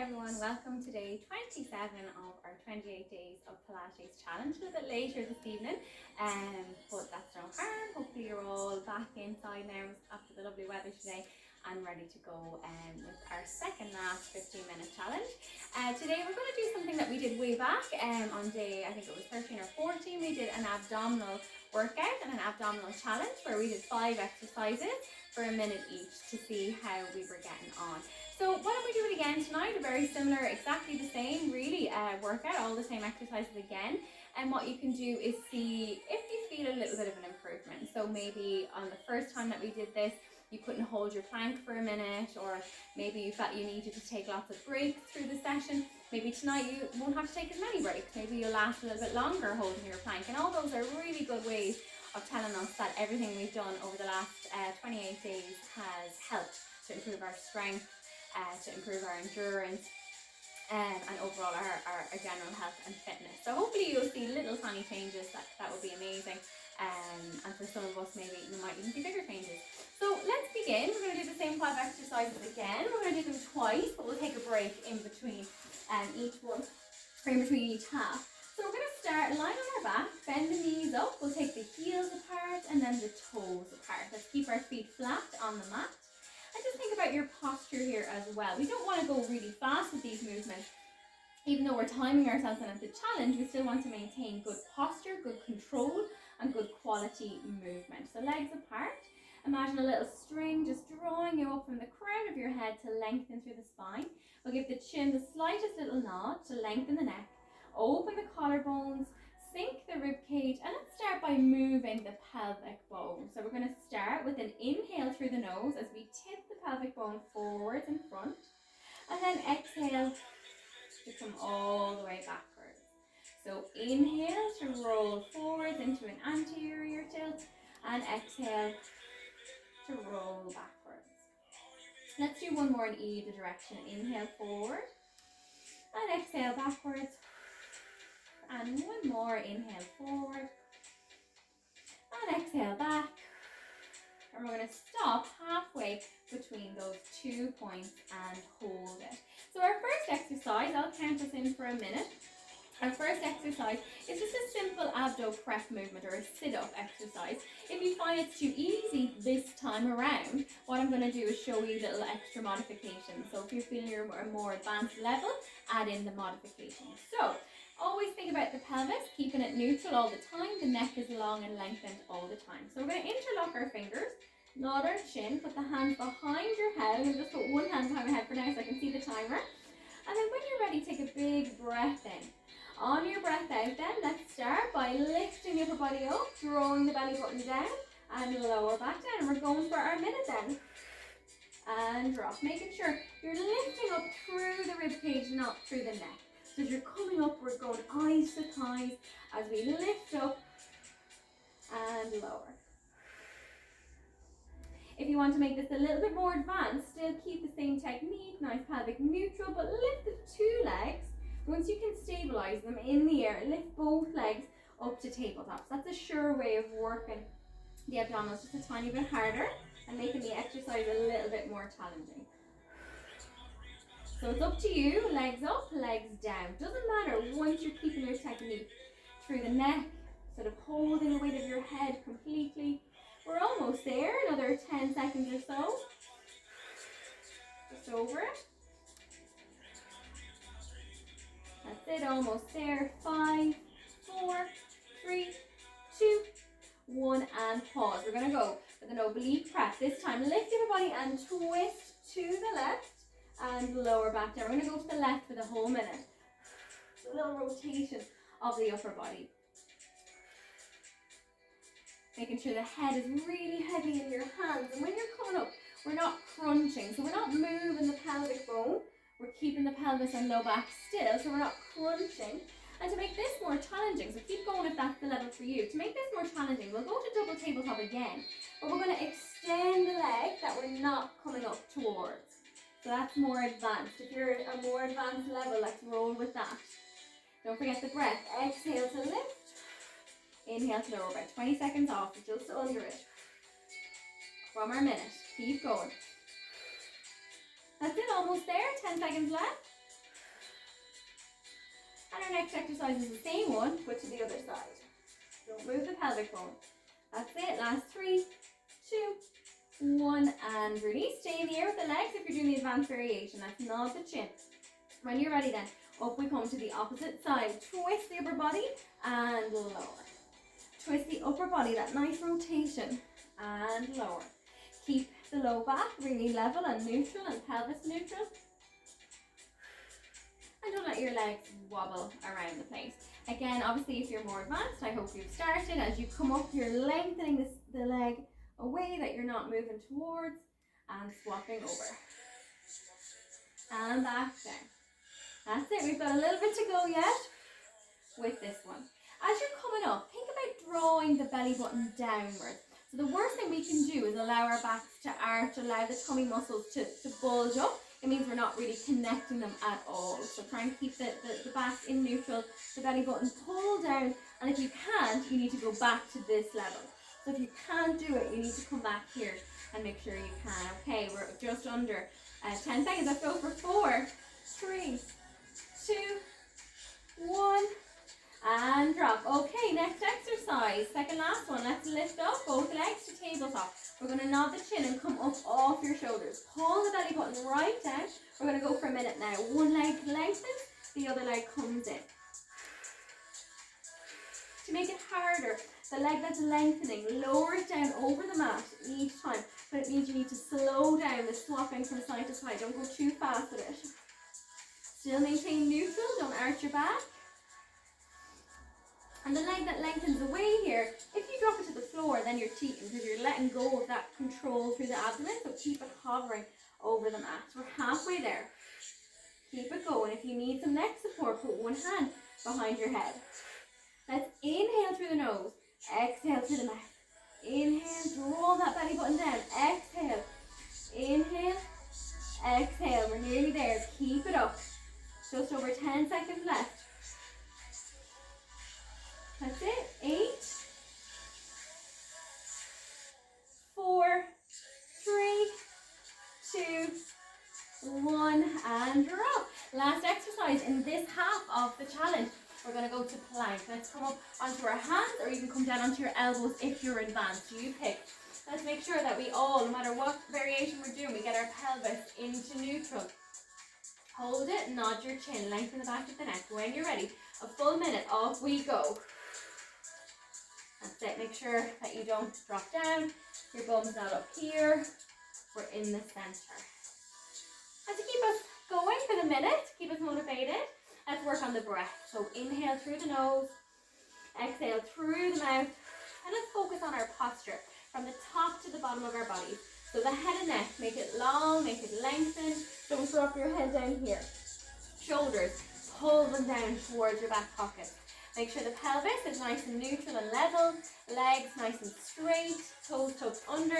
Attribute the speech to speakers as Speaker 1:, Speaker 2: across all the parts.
Speaker 1: everyone, welcome to day 27 of our 28 Days of Pilates challenge. A little bit later this evening, but that's no harm. Hopefully you're all back inside now after the lovely weather today and ready to go with our second last 15-minute challenge. Today we're going to do something that we did way back on day, I think it was 13 or 14. We did an abdominal workout and an abdominal challenge where we did 5 exercises for a minute each to see how we were getting on. So why don't we do it again tonight? A very similar, exactly the same really workout, all the same exercises again. And what you can do is see if you feel a little bit of an improvement. So maybe on the first time that we did this, you couldn't hold your plank for a minute, or maybe you felt you needed to take lots of breaks through the session. Maybe tonight you won't have to take as many breaks. Maybe you'll last a little bit longer holding your plank. And all those are really good ways of telling us that everything we've done over the last 28 days has helped to improve our strength, to improve our endurance, and overall our general health and fitness. So hopefully you'll see little tiny changes. That would be amazing. And for some of us, maybe you might even see bigger changes. So let's begin. We're going to do the same 5 exercises again. We're going to do them twice, but we'll take a break in between each one, or in between each half. So we're going to start lying on our back, bend the knees up. We'll take the heels apart and then the toes apart. Let's keep our feet flat on the mat. And just think about your posture here as well. We don't want to go really fast with these movements. Even though we're timing ourselves in at the challenge, we still want to maintain good posture, good control, and good quality movement. So legs apart. Imagine a little string just drawing you up from the crown of your head to lengthen through the spine. We'll give the chin the slightest little nod to lengthen the neck. Open the collarbones, sink the rib cage, and let's start by moving the pelvic bone. So we're going to start with an inhale through the nose as we tip the pelvic bone forwards and front, and then exhale to come all the way backwards. So inhale to roll forwards into an anterior tilt, and exhale to roll backwards. Let's do one more in either direction. Inhale forward, and exhale backwards. And one more, inhale forward and exhale back. And we're going to stop halfway between those 2 points and hold it. So our first exercise, I'll count us in for a minute. Our first exercise is just a simple abdo prep movement, or a sit-up exercise. If you find it's too easy this time around, what I'm going to do is show you little extra modifications. So if you're feeling you're a more advanced level, add in the modifications. So always think about the pelvis, keeping it neutral all the time. The neck is long and lengthened all the time. So we're going to interlock our fingers, nod our chin, put the hands behind your head. I'm going to just put one hand behind my head for now so I can see the timer. And then when you're ready, take a big breath in. On your breath out then, let's start by lifting the upper body up, drawing the belly button down, and lower back down. And we're going for our minute then. And drop, making sure you're lifting up through the rib cage, not through the neck. So as you're coming up, we're going eyes to thighs as we lift up and lower. If you want to make this a little bit more advanced, still keep the same technique, nice pelvic neutral, but lift the 2 legs. Once you can stabilize them in the air, lift both legs up to tabletops. That's a sure way of working the abdominals just a tiny bit harder and making the exercise a little bit more challenging. So it's up to you, legs up, legs down. Doesn't matter once you're keeping your technique through the neck, sort of holding the weight of your head completely. We're almost there, another 10 seconds or so. Just over it. That's it, almost there. 5, 4, 3, 2, 1, and pause. We're going to go with an oblique press. This time, lift your body and twist to the left and lower back down. We're going to go to the left for the whole minute. So a little rotation of the upper body. Making sure the head is really heavy in your hands. And when you're coming up, we're not crunching. So we're not moving the pelvic bone. We're keeping the pelvis and low back still, so we're not crunching. And to make this more challenging, so keep going if that's the level for you. To make this more challenging, we'll go to double tabletop again, but we're going to extend the leg that we're not coming up towards. So that's more advanced. If you're a more advanced level, let's roll with that. Don't forget the breath. Exhale to lift. Inhale to lower. About 20 seconds off, just under it. One more minute. Keep going. That's it, almost there. 10 seconds left. And our next exercise is the same one, but to the other side. Don't move the pelvic bone. That's it. Last 3, 2, 1, and release. Stay in the air with the legs if you're doing the advanced variation. Let's nod the chin. When you're ready then, up we come to the opposite side. Twist the upper body and lower. Twist the upper body, that nice rotation, and lower. Keep the low back really level and neutral and pelvis neutral. And don't let your legs wobble around the place. Again, obviously if you're more advanced, I hope you've started. As you come up, you're lengthening the leg away that you're not moving towards and swapping over. And back down. That's it, we've got a little bit to go yet with this one. As you're coming up, think about drawing the belly button downwards. So the worst thing we can do is allow our backs to arch, allow the tummy muscles to bulge up. It means we're not really connecting them at all. So try and keep the back in neutral, the belly button pull down, and if you can't, you need to go back to this level. So if you can't do it, you need to come back here and make sure you can. Okay, we're just under 10 seconds. Let's go for 4, 3, 2, 1, and drop. Okay, next exercise, second last one. Let's lift up both legs to tabletop. We're going to nod the chin and come up off your shoulders. Pull the belly button right down. We're going to go for a minute now. One leg lengthens, the other leg comes in. To make it harder, the leg that's lengthening, lower it down over the mat each time. But it means you need to slow down the swapping from side to side. Don't go too fast with it. Still maintain neutral, don't arch your back. And the leg that lengthens away here, if you drop it to the floor, then you're cheating because you're letting go of that control through the abdomen. So keep it hovering over the mat. We're halfway there. Keep it going. If you need some neck support, put one hand behind your head. Let's inhale through the nose, exhale through the mouth. Inhale, draw that belly button down. Exhale, inhale, exhale. We're nearly there. Keep it up. Just over 10 seconds left. That's it. 8, 4, 3, 2, 1, and drop. Last exercise in this half of the challenge. We're going to go to plank. Let's come up onto our hands, or you can come down onto your elbows if you're advanced. You pick. Let's make sure that we all, no matter what variation we're doing, we get our pelvis into neutral. Hold it, nod your chin, lengthen the back of the neck. When you're ready, a full minute, off we go. That's it. Make sure that you don't drop down. Your bum's not up here. We're in the center. And to keep us going for the minute, keep us motivated, let's work on the breath. So inhale through the nose, exhale through the mouth, and let's focus on our posture from the top to the bottom of our body. So the head and neck, make it long, make it lengthen. Don't drop your head down here. Shoulders, pull them down towards your back pocket. Make sure the pelvis is nice and neutral and level. Legs nice and straight. Toes tucked under.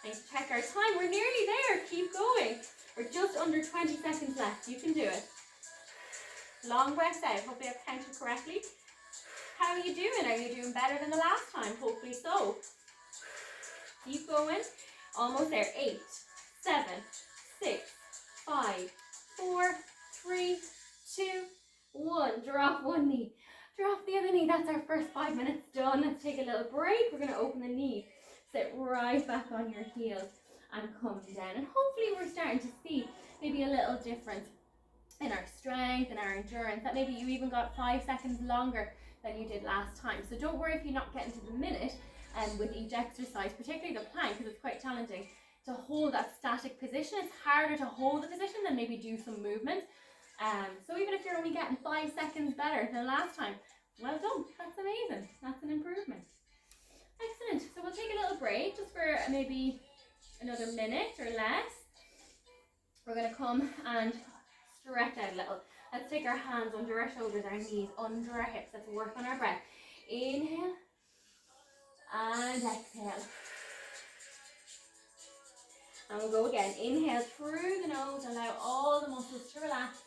Speaker 1: And check our time. We're nearly there. Keep going. We're just under 20 seconds left. You can do it. Long breath out. Hopefully I've counted correctly. How are you doing? Are you doing better than the last time? Hopefully so. Keep going. Almost there. 8, 7, 6, 5, 4, 3, 2, 1. Drop one knee. Drop the other knee. That's our first 5 minutes done. Let's take a little break. We're going to open the knee. Sit right back on your heels and come down. And hopefully we're starting to see maybe a little difference in our strength and our endurance. That maybe you even got 5 seconds longer than you did last time. So don't worry if you're not getting to the minute with each exercise, particularly the plank, because it's quite challenging to hold that static position. It's harder to hold the position than maybe do some movement. So even if you're only getting 5 seconds better than last time, well done. That's amazing. That's an improvement. Excellent. So we'll take a little break just for maybe another minute or less. We're going to come and stretch out a little. Let's take our hands under our shoulders, our knees, under our hips. Let's work on our breath. Inhale and exhale. And we'll go again. Inhale through the nose, allow all the muscles to relax.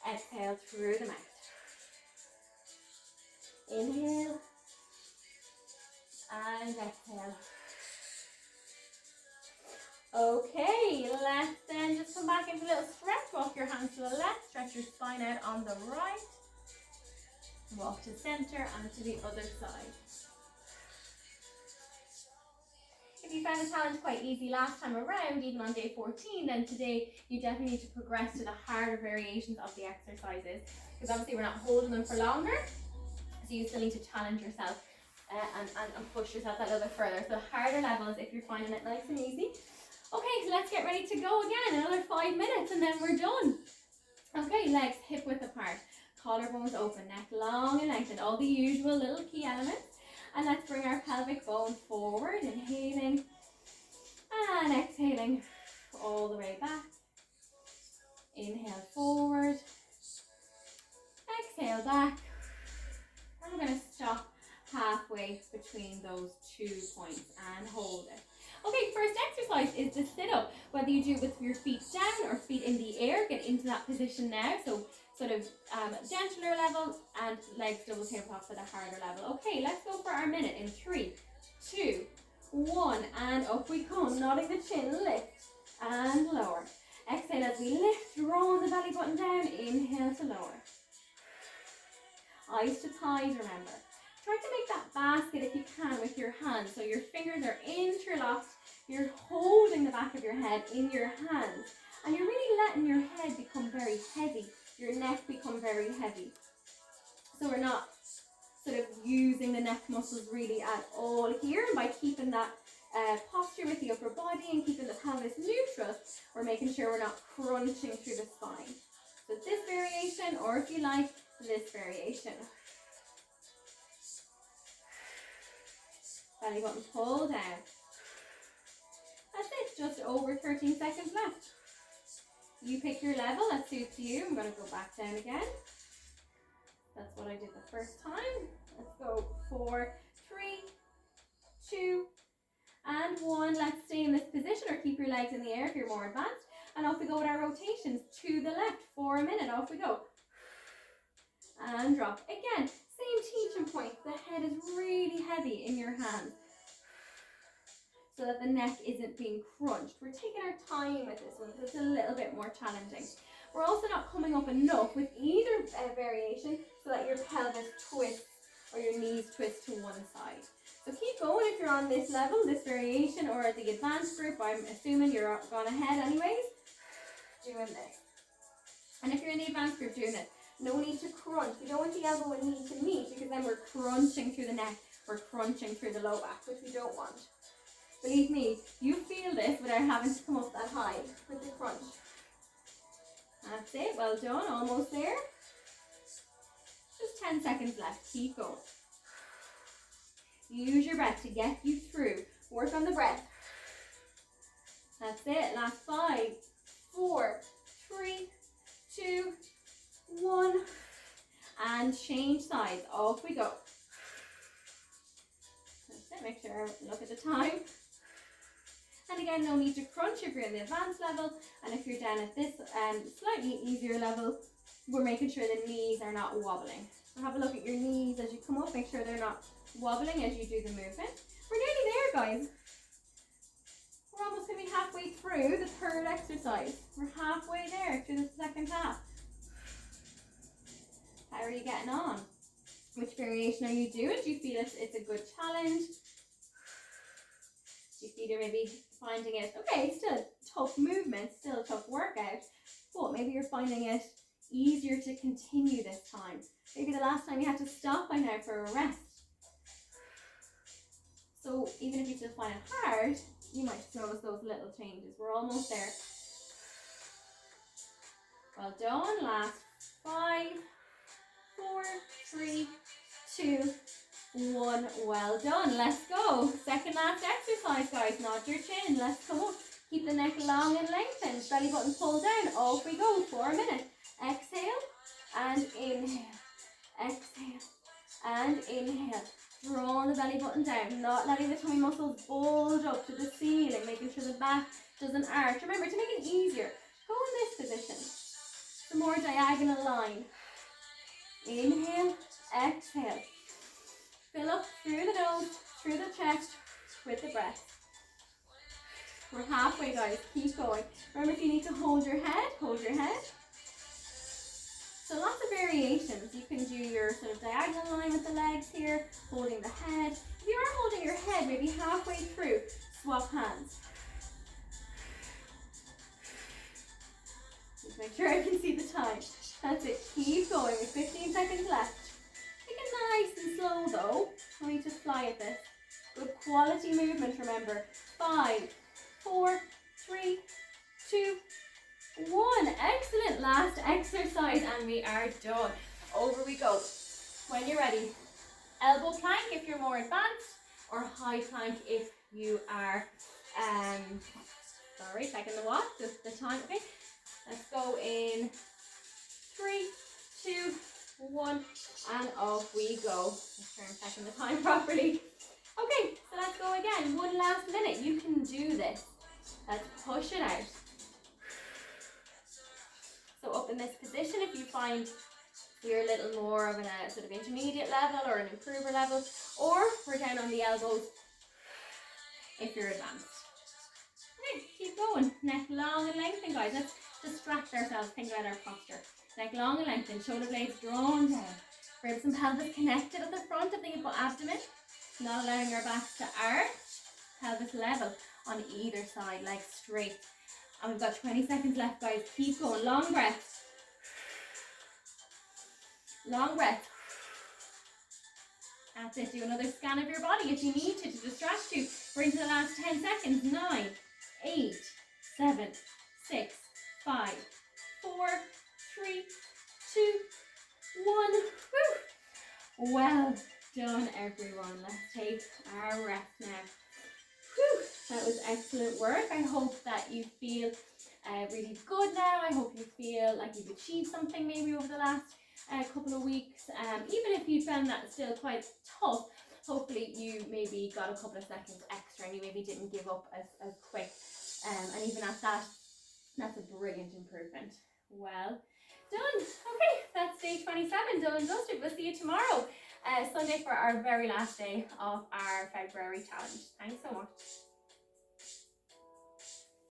Speaker 1: Exhale through the mouth. Inhale and exhale. Okay, let's then just come back into a little stretch. Walk your hands to the left, stretch your spine out on the right. Walk to center and to the other side. If you found the challenge quite easy last time around, even on day 14, then today you definitely need to progress to the harder variations of the exercises, because obviously we're not holding them for longer, so you still need to challenge yourself and push yourself a little bit further. So harder levels if you're finding it nice and easy. Okay, so let's get ready to go again. Another 5 minutes and then we're done. Okay, legs hip width apart, collarbones open, neck long and lengthened, all the usual little key elements. And let's bring our pelvic bone forward, inhaling and exhaling all the way back. Inhale forward, exhale back. And we're going to stop halfway between those 2 points and hold it. Okay, first exercise is the sit up. Whether you do it with your feet down or feet in the air, get into that position now. So sort of gentler level and legs double tabletop for the harder level. Okay, let's go for our minute in 3, 2, 1, and up we come. Nodding the chin, lift and lower. Exhale as we lift, draw the belly button down. Inhale to lower. Eyes to thighs, remember. Try to make that basket if you can with your hands. So your fingers are interlocked. You're holding the back of your head in your hands. And you're really letting your head become very heavy. Your neck become very heavy. So we're not sort of using the neck muscles really at all here. And by keeping that posture with the upper body and keeping the pelvis neutral, we're making sure we're not crunching through the spine. So this variation, or if you like, this variation. Belly button pull down. That's it, just over 13 seconds left. You pick your level that suits you. I'm going to go back down again. That's what I did the first time. Let's go 4, 3, 2, and 1. Let's stay in this position or keep your legs in the air if you're more advanced. And off we go with our rotations to the left for a minute. Off we go. And drop. Again, same teaching point. The head is really heavy in your hands so that the neck isn't being crunched. We're taking our time with this one, so it's a little bit more challenging. We're also not coming up enough with either variation so that your pelvis twists or your knees twist to one side. So keep going if you're on this level, this variation, or the advanced group. I'm assuming you're gone ahead anyways, doing this. And if you're in the advanced group doing this, no need to crunch. You don't want the elbow and knee to meet because then we're crunching through the neck, we're crunching through the low back, which we don't want. Believe me, you feel this without having to come up that high with the crunch. That's it, well done, almost there. Just 10 seconds left, keep going. Use your breath to get you through. Work on the breath. That's it, last 5, 4, 3, 2, 1. And change sides, off we go. That's it, make sure I look at the time. And again, no need to crunch if you're in the advanced level, and if you're down at this slightly easier level, we're making sure the knees are not wobbling. So have a look at your knees as you come up, make sure they're not wobbling as you do the movement. We're nearly there, guys. We're almost going to be halfway through the third exercise. We're halfway there through the second half. How are you getting on? Which variation are you doing? Do you feel it's a good challenge? Do you feel you're maybe finding it, okay, it's still a tough movement, still a tough workout, but maybe you're finding it easier to continue this time. Maybe the last time you had to stop by now for a rest. So even if you still find it hard, you might notice those little changes. We're almost there. Well done. Last 5, 4, 3, 2, 1. Well done. Let's go. Second last exercise, guys. Nod your chin. Let's come up. Keep the neck long and lengthened. Belly button pull down. Off we go for a minute. Exhale and inhale. Exhale and inhale. Draw the belly button down. Not letting the tummy muscles bulge up to the ceiling. Making sure the back doesn't arch. Remember, to make it easier, go in this position. The more diagonal line. Inhale. Exhale. Fill up through the nose, through the chest, with the breath. We're halfway, guys. Keep going. Remember, if you need to hold your head, hold your head. So lots of variations variations. You can do your sort of diagonal line with the legs here, holding the head. If you are holding your head, maybe halfway through, swap hands. Just make sure I can see the time. That's it. Keep going with 15 seconds left. Take it nice and slow though. No need to fly at this. Good quality movement, remember. 5, 4, 3, 2, 1. Excellent. Last exercise and we are done. Over we go. When you're ready, elbow plank if you're more advanced, or high plank if you are, sorry, checking the what, just the time, okay? Let's go in 3, 2, 1, and off we go. Make sure I'm checking the time properly. Okay, so let's go again. One last minute. You can do this. Let's push it out. So up in this position, if you find you're a little more of a sort of intermediate level or an improver level, or we're down on the elbows if you're advanced. Okay, keep going. Neck long and lengthen, guys. Let's distract ourselves. Think about our posture. Neck long and lengthen. Shoulder blades drawn down. Ribs and pelvis connected at the front of the abdomen. Not allowing our backs to arch. Pelvis level on either side. Legs straight. And we've got 20 seconds left, guys. Keep going. Long breaths. Long breath. That's it. Do another scan of your body if you need to distract you. We're into the last 10 seconds. 9, 8, 7, 6, 5, 4, 3, 2, 1. Woo. Well done, everyone. Let's take our rest now. Whew. That was excellent work. I hope that you feel really good now. I hope you feel like you've achieved something maybe over the last couple of weeks. Even if you found that still quite tough, hopefully you maybe got a couple of seconds extra and you maybe didn't give up as quick. And even at that, that's a brilliant improvement. Well done. Okay, that's day 27 done and dusted. We'll see you tomorrow, Sunday, for our very last day of our February challenge. Thanks so much.